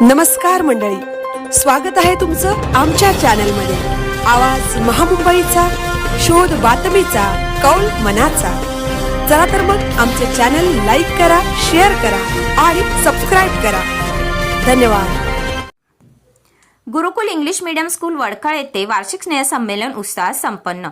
नमस्कार मंडळी, स्वागत आहे तुमचं आमच्या चॅनलमध्ये। आवाज महामुंबईचा, शोध बातमीचा, कौल मनाचा। चला तर मग आमचे चॅनल लाईक करा, शेअर करा आणि सबस्क्राइब करा। धन्यवाद। गुरुकुल इंग्लिश मीडियम स्कूल वडखळ येथे वार्षिक स्नेहसंमेलन उत्साहात संपन्न।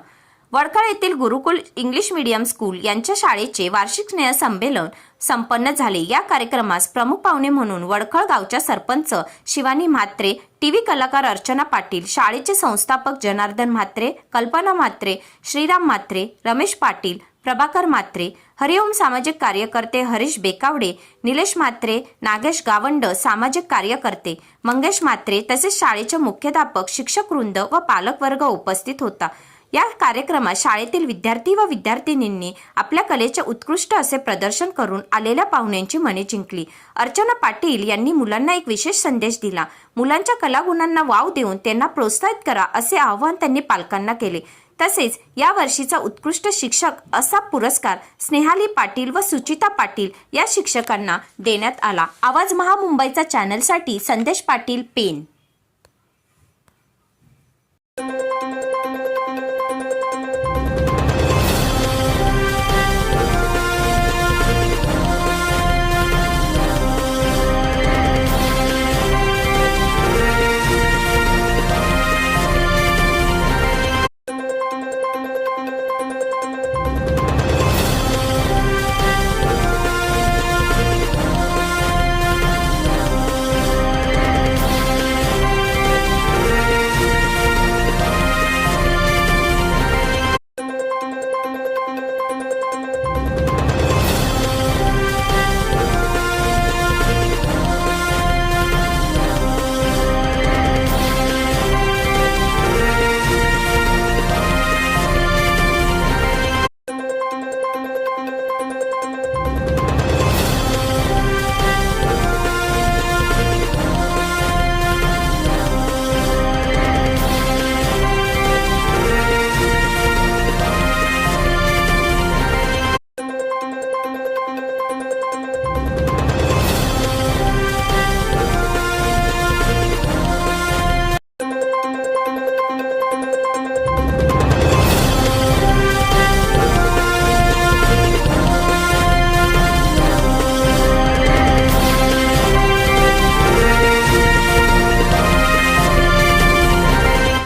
वडखळ येथील गुरुकुल इंग्लिश मीडियम स्कूल यांच्या शाळेचे वार्षिक स्नेहसंमेलन संपन्न झाले। या कार्यक्रमास प्रमुख पाहुणे म्हणून वडखळ गावच्या सरपंच शिवानी म्हात्रे, टीव्ही कलाकार अर्चना पाटील, शाळेचे संस्थापक जनार्दन म्हात्रे, कल्पना म्हात्रे, श्रीराम म्हात्रे, रमेश पाटील, प्रभाकर म्हात्रे, हरिओम सामाजिक कार्यकर्ते हरीश बेकावडे, निलेश म्हात्रे, नागेश गावंड सामाजिक कार्यकर्ते, मंगेश म्हात्रे तसेच शाळेचे मुख्याध्यापक, शिक्षक वृंद व पालक वर्ग उपस्थित होता। या कार्यक्रमात शाळेतील विद्यार्थी व विद्यार्थिनींनी आपल्या कलेचे उत्कृष्ट असे प्रदर्शन करून आलेल्या पाहुण्यांची मने जिंकली। अर्चना पाटील यांनी मुलांना एक विशेष संदेश दिला। मुलांच्या कलागुणांना वाव देऊन त्यांना प्रोत्साहित करा असे आवाहन त्यांनी पालकांना केले। तसेच या वर्षीचा उत्कृष्ट शिक्षक असा पुरस्कार स्नेहाली पाटील व सुचिता पाटील या शिक्षकांना देण्यात आला। आवाज महामुंबईचा चॅनलसाठी संदेश पाटील, पेन।